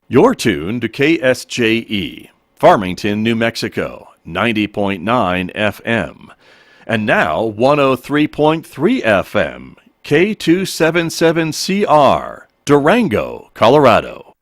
You're tuned to KSJE, Farmington, New Mexico, 90.9 FM. And now 103.3 FM, K277CR, Durango, Colorado.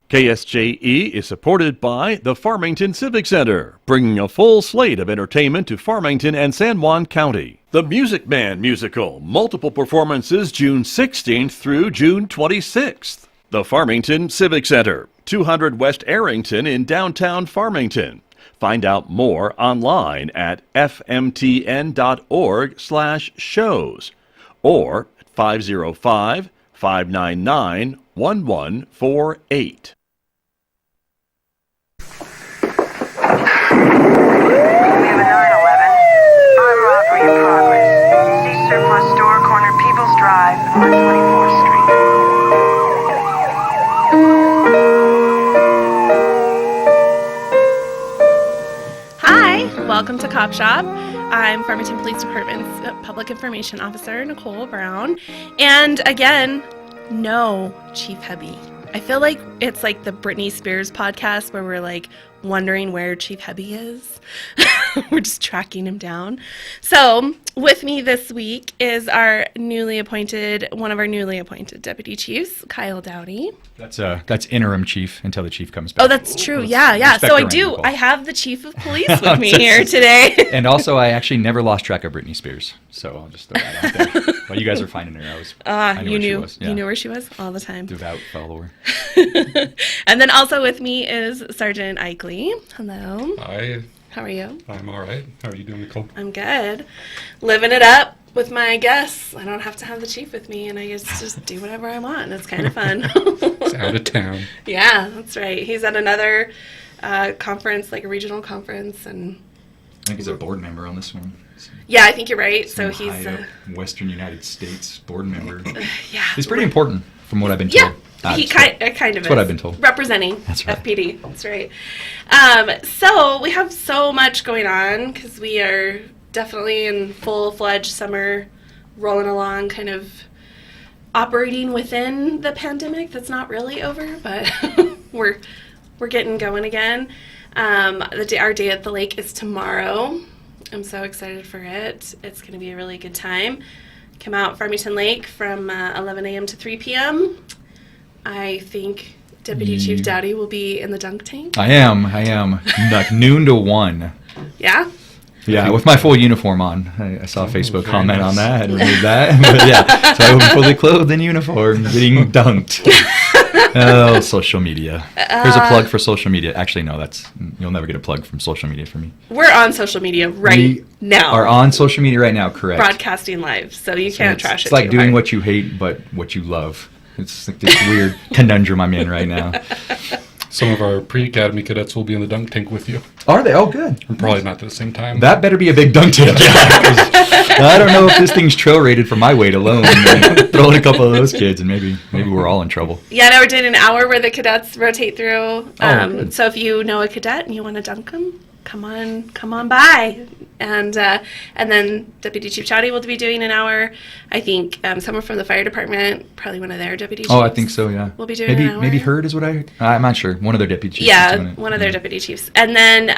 KSJE is supported by the Farmington Civic Center, bringing a full slate of entertainment to Farmington and San Juan County. The Music Man Musical, multiple performances June 16th through June 26th. The Farmington Civic Center, 200 West Arrington in downtown Farmington. Find out more online at fmtn.org/shows or at 505-599-1148. We have a 911. I'm robbery in progress. See surplus store, corner People's Drive on 24th Street. Hi, welcome to Cop Shop. I'm Farmington Police Department's Public Information Officer, Nicole Brown. And again, no Chief Hebby. I feel like it's like the Britney Spears podcast where we're like wondering where Chief Hebby is. We're just tracking him down. So with me this week is one of our newly appointed deputy chiefs, Kyle Dowdy. That's interim chief until the chief comes back. Oh, that's true. Yeah. So I have the chief of police with me here today. And also, I actually never lost track of Britney Spears, so I'll just throw that out there. While you guys are finding her, I knew where she was. Yeah. You knew where she was all the time. Devout follower. And then also with me is Sergeant Ikley. Hello. Hi. How are you? I'm all right. How are you doing, Nicole? I'm good. Living it up with my guests. I don't have to have the chief with me, and I get to just do whatever I want. It's kind of fun. He's out of town. Yeah, that's right. He's at another conference, like a regional conference, and I think he's a board member on this one. yeah, I think you're right. So he's Western United States board member. yeah, It's pretty important, from what I've been told. He kind of That's is. what I've been told. Representing That's right. FPD. That's right. So we have so much going on because we are definitely in full-fledged summer, rolling along, kind of operating within the pandemic. That's not really over, but we're getting going again. Our day at the lake is tomorrow. I'm so excited for it. It's going to be a really good time. Come out Farmington Lake from 11 a.m. to 3 p.m. I think Deputy Chief Dowdy will be in the dunk tank. I am. Like noon to 1. Yeah? Yeah, with my full uniform on. I saw a Facebook comment on that. I hadn't read that. But yeah, so I will be fully clothed in uniform, getting dunked. Oh, social media. Here's a plug for social media. Actually, no, you'll never get a plug from social media from me. We're on social media right now. Are on social media right now, correct. Broadcasting live, so you can't trash it. It's like too doing hard. what you hate, but what you love. It's like this weird conundrum I'm in right now. Some of our pre-academy cadets will be in the dunk tank with you. Are they? Oh, good. Probably not at the same time. That better be a big dunk tank. I don't know if this thing's trail rated for my weight alone. Throw in a couple of those kids, and maybe we're all in trouble. Yeah, no, we're doing an hour where the cadets rotate through. Good. So if you know a cadet and you want to dunk them, come on by. And then Deputy Chief Chowdy will be doing an hour. I think someone from the fire department, probably one of their deputy chiefs. Oh, I think so, yeah. Will be doing an hour. Maybe Hurd is what I'm not sure. One of their deputy chiefs. Yeah, is doing it. one of their deputy chiefs. And then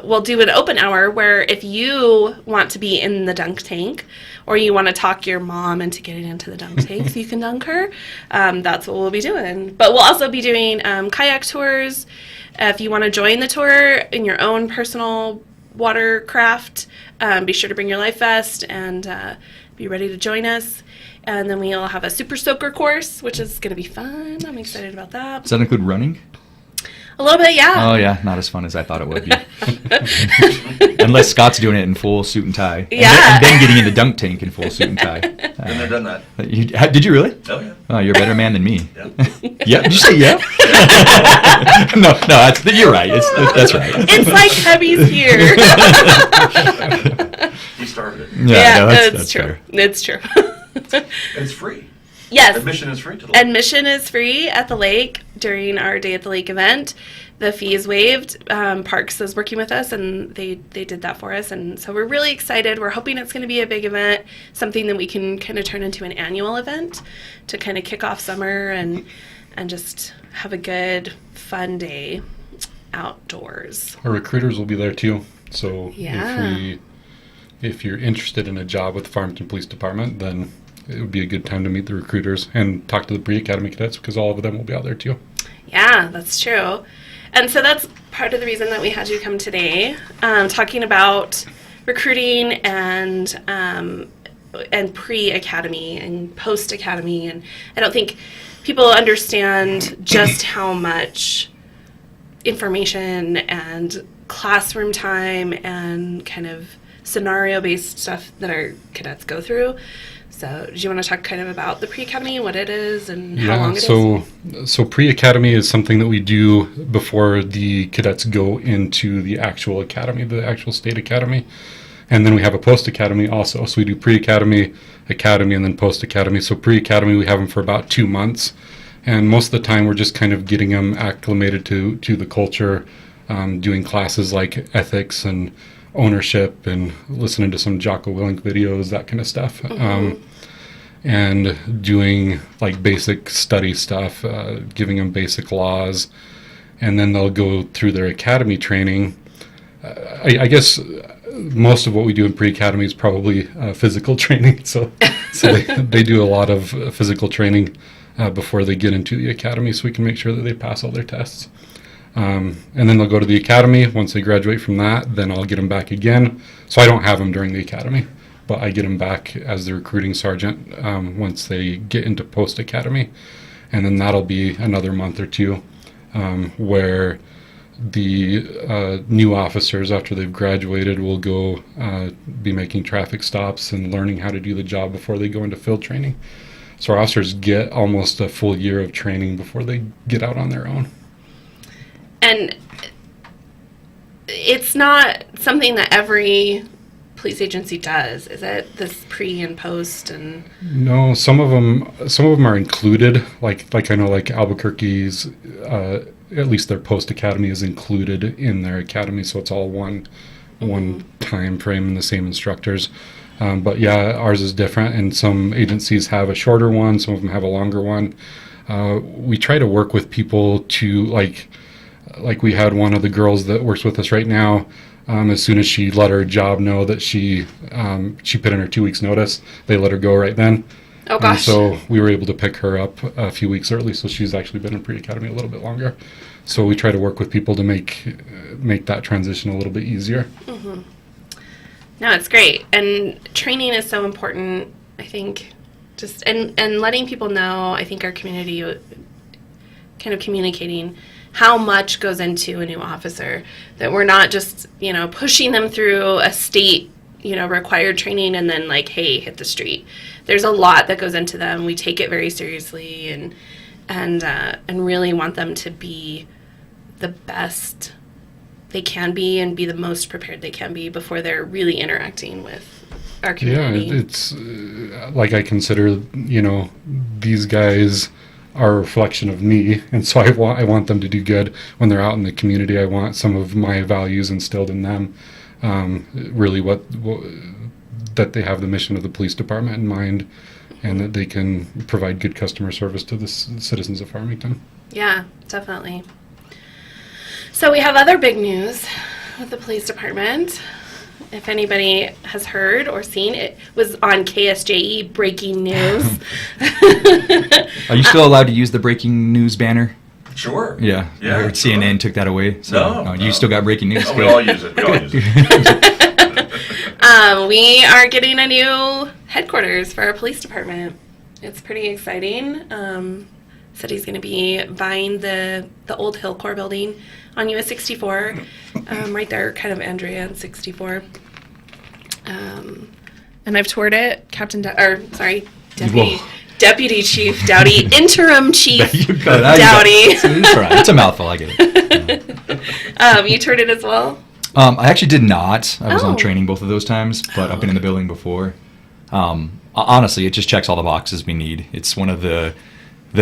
we'll do an open hour where if you want to be in the dunk tank or you want to talk your mom into getting into the dunk tank so you can dunk her, that's what we'll be doing. But we'll also be doing kayak tours. If you want to join the tour in your own personal watercraft, be sure to bring your life vest and be ready to join us. And then we'll have a super soaker course, which is going to be fun. I'm excited about that. Does that include running? A little bit, yeah. Oh, yeah. Not as fun as I thought it would be. Unless Scott's doing it in full suit and tie. Yeah. And then getting in the dunk tank in full suit and tie. Been there, done that. Did you really? Oh, yeah. Oh, you're a better man than me. Yep. Yeah. Did you say yeah? No, you're right. That's right. It's like Hebby's here. He started it. Yeah, no, it's that's true. fair. It's true. And it's free. Yes. Admission is free to the lake. Admission is free at the lake during our Day at the Lake event. The fee is waived. Parks is working with us, and they did that for us. And so we're really excited. We're hoping it's going to be a big event, something that we can kind of turn into an annual event to kind of kick off summer and just have a good, fun day outdoors. Our recruiters will be there too. So Yeah. if you're interested in a job with the Farmington Police Department, then it would be a good time to meet the recruiters and talk to the pre-academy cadets, because all of them will be out there too. Yeah, that's true. And so that's part of the reason that we had you come today, talking about recruiting and pre-academy and post-academy. And I don't think people understand just how much information and classroom time and kind of scenario-based stuff that our cadets go through. So do you want to talk kind of about the pre-academy, what it is, and how long it is? So pre-academy is something that we do before the cadets go into the actual academy, the actual state academy. And then we have a post-academy also. So we do pre-academy, academy, and then post-academy. So pre-academy, we have them for about 2 months. And most of the time, we're just kind of getting them acclimated to the culture, doing classes like ethics and ownership and listening to some Jocko Willink videos, that kind of stuff. And doing like basic study stuff, giving them basic laws. And then they'll go through their academy training. I guess most of what we do in pre-academy is probably physical training. So they do a lot of physical training before they get into the academy, so we can make sure that they pass all their tests. And then they'll go to the academy. Once they graduate from that, then I'll get them back again. So I don't have them during the academy, but I get them back as the recruiting sergeant once they get into post-academy. And then that'll be another month or two where the new officers, after they've graduated, will go be making traffic stops and learning how to do the job before they go into field training. So our officers get almost a full year of training before they get out on their own. And it's not something that every police agency does, is it? This pre and post and No, some of them are included. Like I know, like Albuquerque's, at least their post academy is included in their academy, so it's all one time frame and the same instructors. But yeah, ours is different, and some agencies have a shorter one, some of them have a longer one. We try to work with people to like we had one of the girls that works with us right now. As soon as she let her job know that she put in her 2 weeks notice, they let her go right then. oh gosh. And so we were able to pick her up a few weeks early, so she's actually been in pre-academy a little bit longer. So we try to work with people to make that transition a little bit easier. Mm-hmm. No, it's great. And training is so important, I think. Just and letting people know, I think our community kind of communicating how much goes into a new officer, that we're not just, pushing them through a state, required training and then like, hey, hit the street. There's a lot that goes into them. We take it very seriously and really want them to be the best they can be and be the most prepared they can be before they're really interacting with our community. Yeah, it's like I consider, these guys are a reflection of me, and so I want them to do good when they're out in the community. I want some of my values instilled in them. Really, what that they have the mission of the police department in mind, and that they can provide good customer service to the citizens of Farmington. Yeah, definitely. So we have other big news with the police department. If anybody has heard or seen, it was on KSJE Breaking News. Are you still allowed to use the breaking news banner? Sure. Yeah. I heard sure. CNN took that away. So No, you no. still got breaking news. Oh, we all use it. We are getting a new headquarters for our police department. It's pretty exciting. Said he's going to be buying the old Hill Corps building on US 64, right there, kind of Andrea and 64. And I've toured it, Deputy Chief Dowdy, Interim Chief Dowdy. It's all right. It's a mouthful. I get it. You toured it as well? I actually did not. I was Oh. on training both of those times, but I've been in the building before. Honestly, it just checks all the boxes we need. It's one of the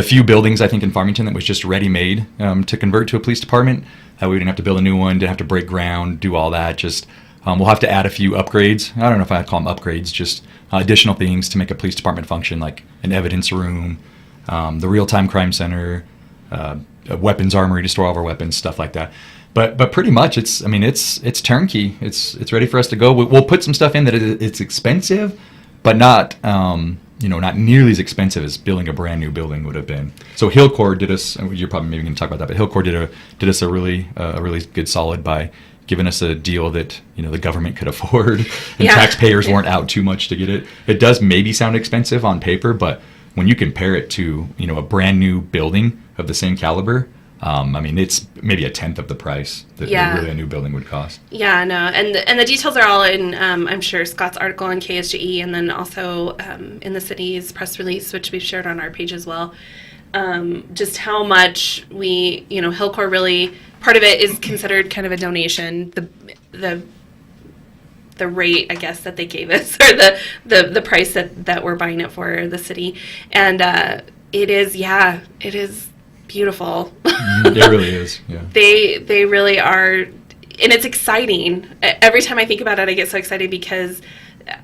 few buildings, I think, in Farmington that was just ready-made to convert to a police department. That way we didn't have to build a new one, didn't have to break ground, do all that. Just we'll have to add a few upgrades. I don't know if I'd call them upgrades, just additional things to make a police department function, like an evidence room, the real-time crime center, a weapons armory to store all of our weapons, stuff like that. But pretty much it's turnkey. It's ready for us to go. We'll put some stuff in that it's expensive, but not not nearly as expensive as building a brand new building would have been. So Hillcore did us. You're probably maybe going to talk about that, but Hillcore did us a really good solid by giving us a deal that the government could afford, and taxpayers weren't out too much to get it. It does maybe sound expensive on paper, but when you compare it to a brand new building of the same caliber, it's maybe a tenth of the price that really a new building would cost. Yeah, no, and the details are all in, I'm sure, Scott's article on KSJE, and then also in the city's press release, which we've shared on our page as well. Just how much Hillcore really, part of it is considered kind of a donation. The rate, I guess, that they gave us, or the price that we're buying it for, the city, and it is beautiful. It really is. Yeah. They really are, and it's exciting. Every time I think about it, I get so excited because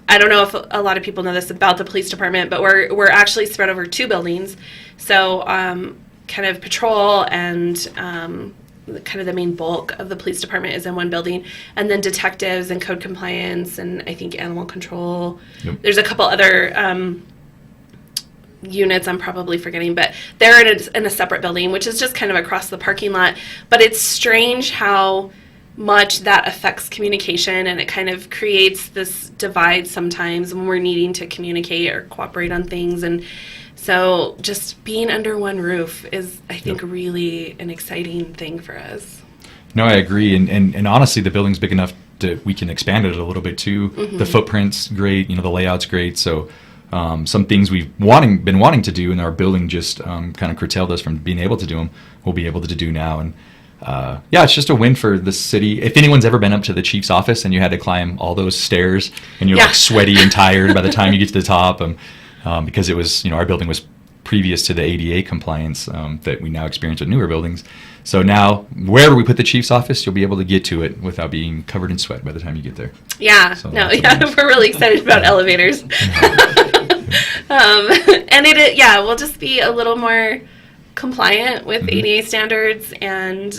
I don't know if a lot of people know this about the police department, but we're actually spread over 2 buildings. So kind of patrol and kind of the main bulk of the police department is in one building, and then detectives and code compliance and I think animal control. Yep. There's a couple other units I'm probably forgetting, but they're in a separate building, which is just kind of across the parking lot. But it's strange how much that affects communication, and it kind of creates this divide sometimes when we're needing to communicate or cooperate on things. And so just being under one roof is, I think, really an exciting thing for us. No, I agree. And honestly, the building's big enough that we can expand it a little bit too. Mm-hmm. The footprint's great, the layout's great. So some things we've been wanting to do, and our building just kind of curtailed us from being able to do them, we'll be able to do now. And it's just a win for the city. If anyone's ever been up to the chief's office and you had to climb all those stairs and you're like sweaty and tired by the time you get to the top, because it was, our building was previous to the ADA compliance that we now experience with newer buildings. So now, wherever we put the chief's office, you'll be able to get to it without being covered in sweat by the time you get there. Yeah, so we're really excited about elevators. And we'll just be a little more compliant with ADA standards, and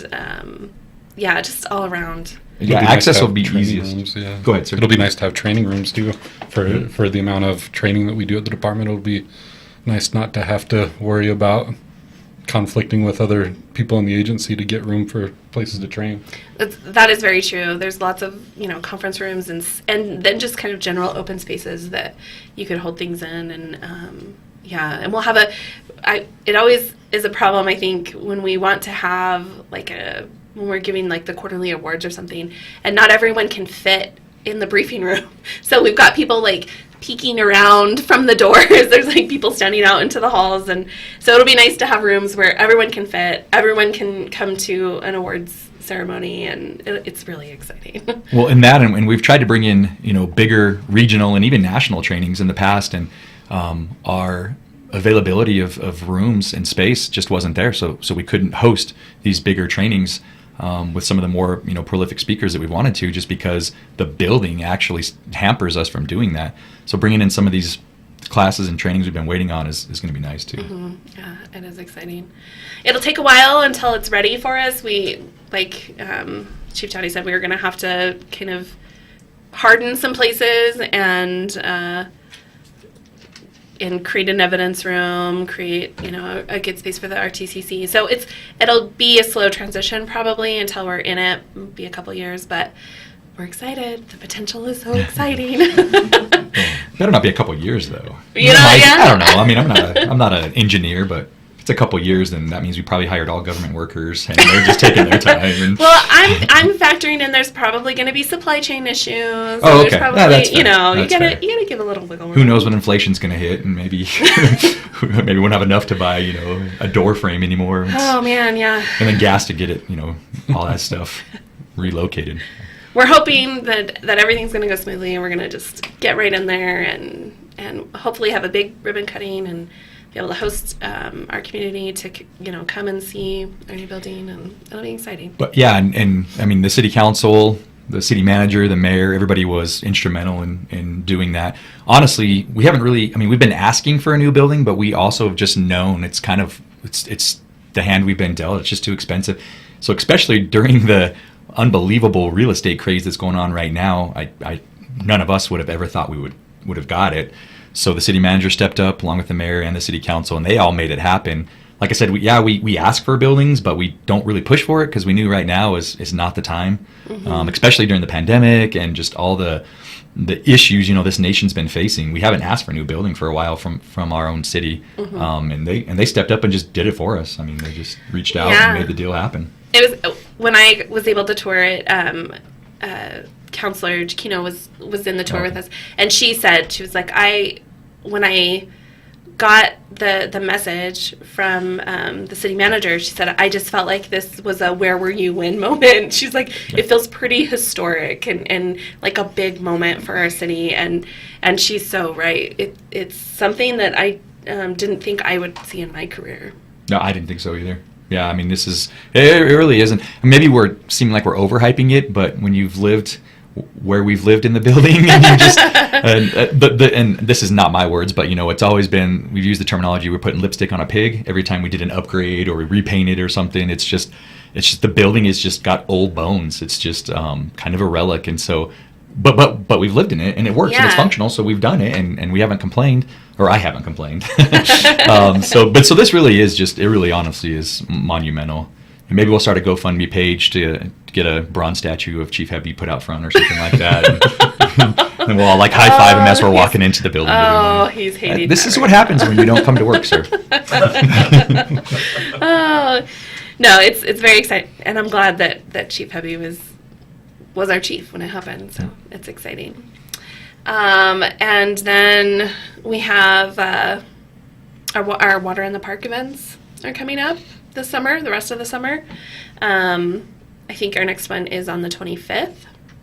just all around. Yeah, access will be easiest. Rooms, yeah. Go ahead, sir. It'll be nice to have training rooms too. For the amount of training that we do at the department, it'll be nice not to have to worry about conflicting with other people in the agency to get room for places to train. That is very true. There's lots of conference rooms and then just kind of general open spaces that you could hold things in, and and we'll have it always is a problem, I think, when we want to have when we're giving the quarterly awards or something, and not everyone can fit in the briefing room. So we've got people peeking around from the doors. There's people standing out into the halls, and so it'll be nice to have rooms where everyone can fit, everyone can come to an awards ceremony, and it's really exciting. Well, in that, and we've tried to bring in bigger regional and even national trainings in the past, and our availability of rooms and space just wasn't there, so we couldn't host these bigger trainings with some of the more prolific speakers that we wanted to, just because the building actually hampers us from doing that. So bringing in some of these classes and trainings we've been waiting on is going to be nice too. Mm-hmm. Yeah, it is exciting. It'll take a while until it's ready for us. We Chief Towdy said we were going to have to kind of harden some places and create an evidence room, create a good space for the RTCC. So it'll be a slow transition probably until we're in it. It'll be a couple years, but we're excited. The potential is so exciting. Better not be a couple years though. I don't know. I mean, I'm not an engineer, but if it's a couple years, then that means we probably hired all government workers and they're just taking their time. Well, I'm factoring in there's probably going to be supply chain issues. Oh, okay. There's probably, that's fair. you gotta give a little wiggle room. Who knows when inflation's going to hit, and maybe we won't have enough to buy a door frame anymore. Oh man, yeah. And then gas to get it, all that stuff relocated. We're hoping that everything's going to go smoothly, and we're going to just get right in there and hopefully have a big ribbon cutting and be able to host our community to come and see our new building, and it'll be exciting. But yeah, and I mean the city council, the city manager, the mayor, everybody was instrumental in doing that. Honestly, we haven't really. I mean, we've been asking for a new building, but we also have just known it's the hand we've been dealt. It's just too expensive. So especially during the unbelievable real estate craze that's going on right now, I none of us would have ever thought we would have got it. So the city manager stepped up along with the mayor and the city council, and they all made it happen. Like I said, we ask for buildings, but we don't really push for it because we knew right now is not the time, especially during the pandemic and just all the issues this nation's been facing. We haven't asked for a new building for a while from our own city, and they stepped up and just did it for us. I mean, they just reached out and made the deal happen. It was when I was able to tour it. Counselor Giacchino was in the tour with us, and she was like, when I got the message from the city manager, she said, I just felt like this was a where were you when moment. She's like, it feels pretty historic and like a big moment for our city, and she's so right. It's something that I didn't think I would see in my career. No, I didn't think so either. Yeah, I mean, it really isn't. Maybe we're seeming like we're overhyping it, but when you've lived where we've lived in the building, and you just and this is not my words, but it's always been, we've used the terminology, we're putting lipstick on a pig every time we did an upgrade or we repainted or something. It's just the building is just got old bones. It's just kind of a relic, and so but we've lived in it and it works and it's functional, so we've done it and we haven't complained, or I haven't complained. So this really is it really honestly is monumental. And maybe we'll start a GoFundMe page to get a bronze statue of Chief Hebby put out front or something like that. And we'll all high five him as we're walking into the building. Oh, he's hating this is what happens when you don't come to work, sir. Oh, no, it's very exciting, and I'm glad that Chief Hebby was our chief when it happened. So it's exciting. And then we have our Water in the Park events are coming up this summer, the rest of the summer. I think our next one is on the 25th.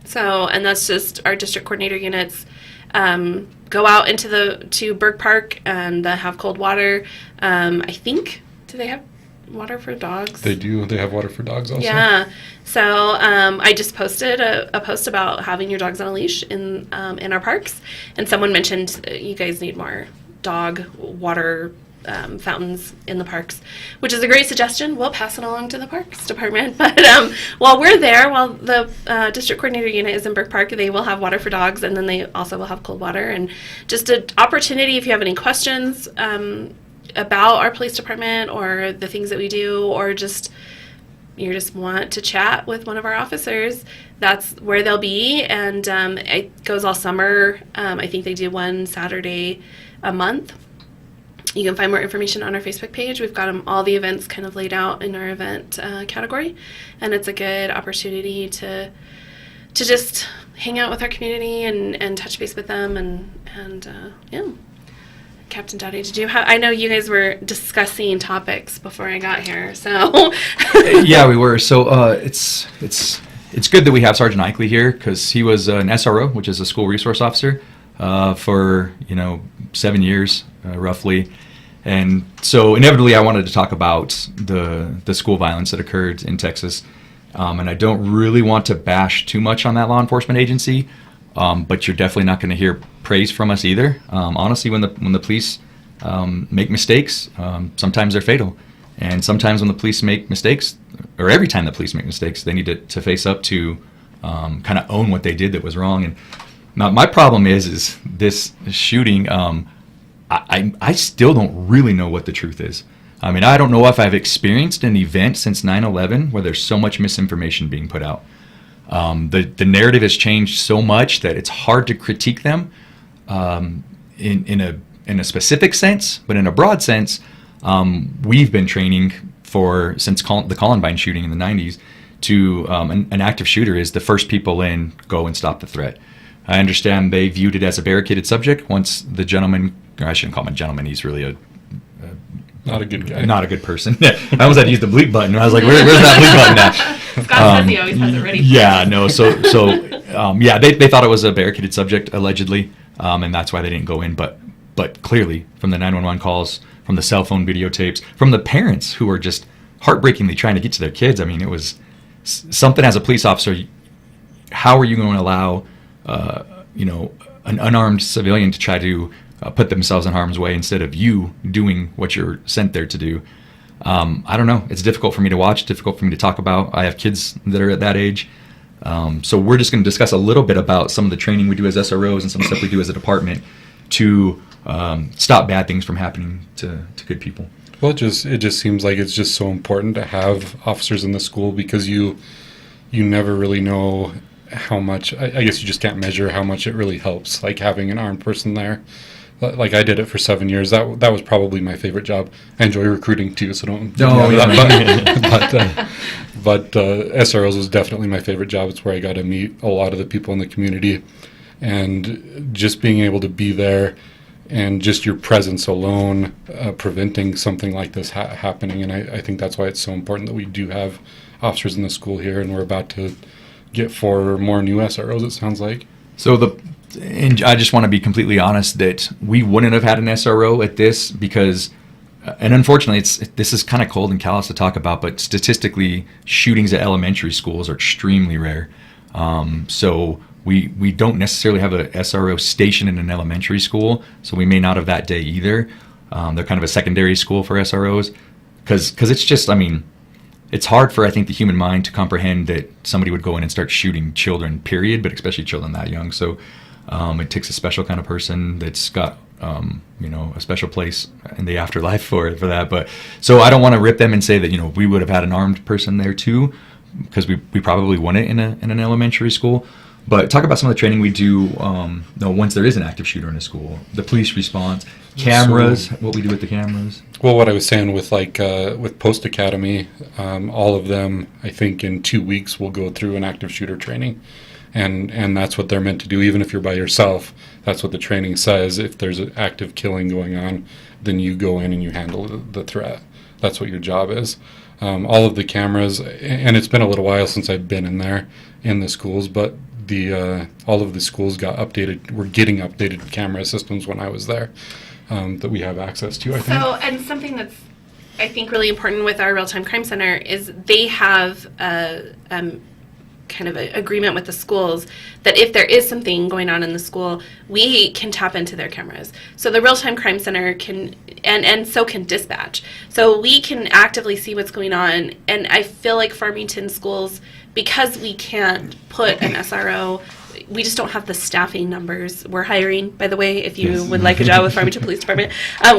So, and that's just our district coordinator units go out to Burke Park and have cold water. I think, do they have water for dogs? They do. They have water for dogs also. Yeah. So I just posted a post about having your dogs on a leash in our parks, and someone mentioned you guys need more dog water fountains in the parks, which is a great suggestion. We'll pass it along to the Parks Department. But while we're there, while the district coordinator unit is in Burke Park, they will have water for dogs, and then they also will have cold water. And just an opportunity, if you have any questions about our police department or the things that we do, or you just want to chat with one of our officers, that's where they'll be. And it goes all summer. I think they do one Saturday a month. You can find more information on our Facebook page. We've got all the events kind of laid out in our event category, and it's a good opportunity to just hang out with our community and touch base with them and yeah. Captain Dowdy, I know you guys were discussing topics before I got here, so. Yeah, we were. So it's good that we have Sergeant Eichley here, because he was an SRO, which is a school resource officer, for 7 years roughly, and so inevitably I wanted to talk about the school violence that occurred in Texas, and I don't really want to bash too much on that law enforcement agency, but you're definitely not going to hear praise from us either. Honestly, when the police make mistakes, sometimes they're fatal, and sometimes when the police make mistakes, or every time the police make mistakes, they need to face up to kind of own what they did that was wrong. And now my problem is this shooting. I still don't really know what the truth is. I mean, I don't know if I've experienced an event since 9/11 where there's so much misinformation being put out. The narrative has changed so much that it's hard to critique them in a specific sense, but in a broad sense, we've been training since the Columbine shooting in the 90s to an active shooter is the first people in, go and stop the threat. I understand they viewed it as a barricaded subject once the gentleman, or I shouldn't call him a gentleman, he's really not a good guy. Not a good person. I almost had to use the bleep button. I was like, where's that bleep button at? Scott says he always has it ready. Yeah, no. So they thought it was a barricaded subject, allegedly, and that's why they didn't go in. But clearly, from the 911 calls, from the cell phone videotapes, from the parents who were just heartbreakingly trying to get to their kids, I mean, it was something as a police officer. How are you going to allow, an unarmed civilian to try to put themselves in harm's way instead of you doing what you're sent there to do? I don't know. It's difficult for me to watch, difficult for me to talk about. I have kids that are at that age. So we're just going to discuss a little bit about some of the training we do as SROs and some stuff we do as a department to stop bad things from happening to good people. Well, it just seems like it's just so important to have officers in the school, because you never really know how much, I guess you just can't measure how much it really helps, like having an armed person there. Like I did it for 7 years. That was probably my favorite job. I enjoy recruiting too, so don't. But SROs was definitely my favorite job. It's where I got to meet a lot of the people in the community, and just being able to be there, and just your presence alone preventing something like this happening. And I think that's why it's so important that we do have officers in the school here, and we're about to get 4 more new SROs, it sounds like. And I just want to be completely honest that we wouldn't have had an SRO at this because, and unfortunately, this is kind of cold and callous to talk about, but statistically, shootings at elementary schools are extremely rare. So we don't necessarily have a SRO station in an elementary school, so we may not have that day either. They're kind of a secondary school for SROs because it's just, I mean, it's hard for, I think, the human mind to comprehend that somebody would go in and start shooting children, period, but especially children that young. So it takes a special kind of person that's got, a special place in the afterlife for that. But so I don't want to rip them and say that, we would have had an armed person there too, because we probably wouldn't in an elementary school. But talk about some of the training we do once there is an active shooter in a school, the police response, cameras, what we do with the cameras. Well, what I was saying with with Post Academy, all of them, I think in 2 weeks will go through an active shooter training. And that's what they're meant to do. Even if you're by yourself, that's what the training says. If there's an active killing going on, then you go in and you handle the threat. That's what your job is. All of the cameras, and it's been a little while since I've been in there in the schools, but all of the schools got updated. We're getting updated camera systems when I was there that we have access to, I think. So, and something that's, I think, really important with our real-time crime center is they have kind of an agreement with the schools that if there is something going on in the school, we can tap into their cameras. So the real-time crime center can, and so can dispatch. So we can actively see what's going on. And I feel like Farmington schools, because we can't put an SRO, we just don't have the staffing numbers. We're hiring, by the way, if you would like a job with Farmington Police Department.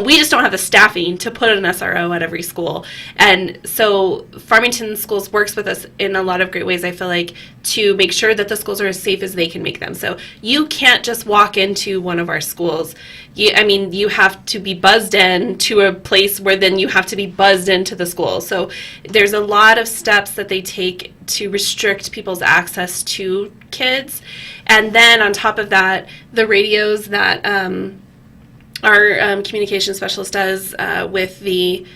We just don't have the staffing to put an SRO at every school. And so Farmington Schools works with us in a lot of great ways, I feel like, to make sure that the schools are as safe as they can make them. So you can't just walk into one of our schools. You have to be buzzed in to a place where then you have to be buzzed into the school. So there's a lot of steps that they take to restrict people's access to kids. And then on top of that, the radios that our communication specialist does with the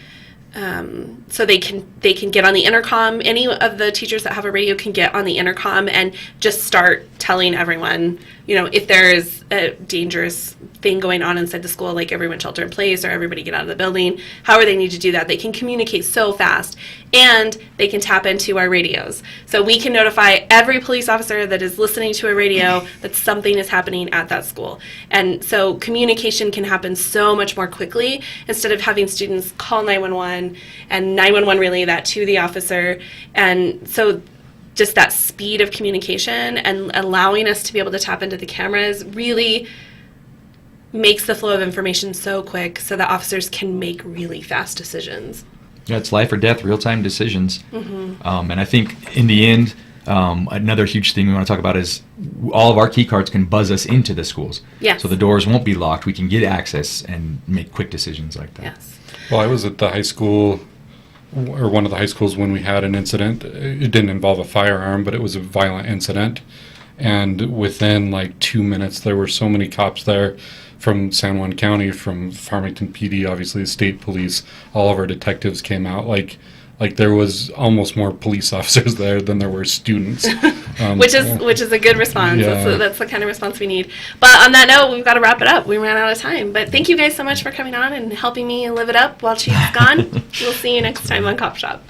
so they can get on the intercom. Any of the teachers that have a radio can get on the intercom and just start telling everyone, if there is a dangerous thing going on inside the school, like everyone shelter in place or everybody get out of the building, however they need to do that. They can communicate so fast, and they can tap into our radios. So we can notify every police officer that is listening to a radio that something is happening at that school. And so communication can happen so much more quickly instead of having students call 911 and 911 relay that to the officer. And so just that speed of communication and allowing us to be able to tap into the cameras really makes the flow of information so quick so that officers can make really fast decisions. Yeah, it's life or death, real-time decisions. Mm-hmm. And I think in the end, another huge thing we want to talk about is all of our key cards can buzz us into the schools. Yes. So the doors won't be locked. We can get access and make quick decisions like that. Yes. Well, I was at the high school, or one of the high schools, when we had an incident. It didn't involve a firearm, but it was a violent incident. And within like 2 minutes, there were so many cops there from San Juan County, from Farmington PD, obviously the state police. All of our detectives came out. Like there was almost more police officers there than there were students. Which is a good response. Yeah. That's the kind of response we need. But on that note, we've got to wrap it up. We ran out of time. But thank you guys so much for coming on and helping me live it up while she's gone. We'll see you next time on Cop Shop.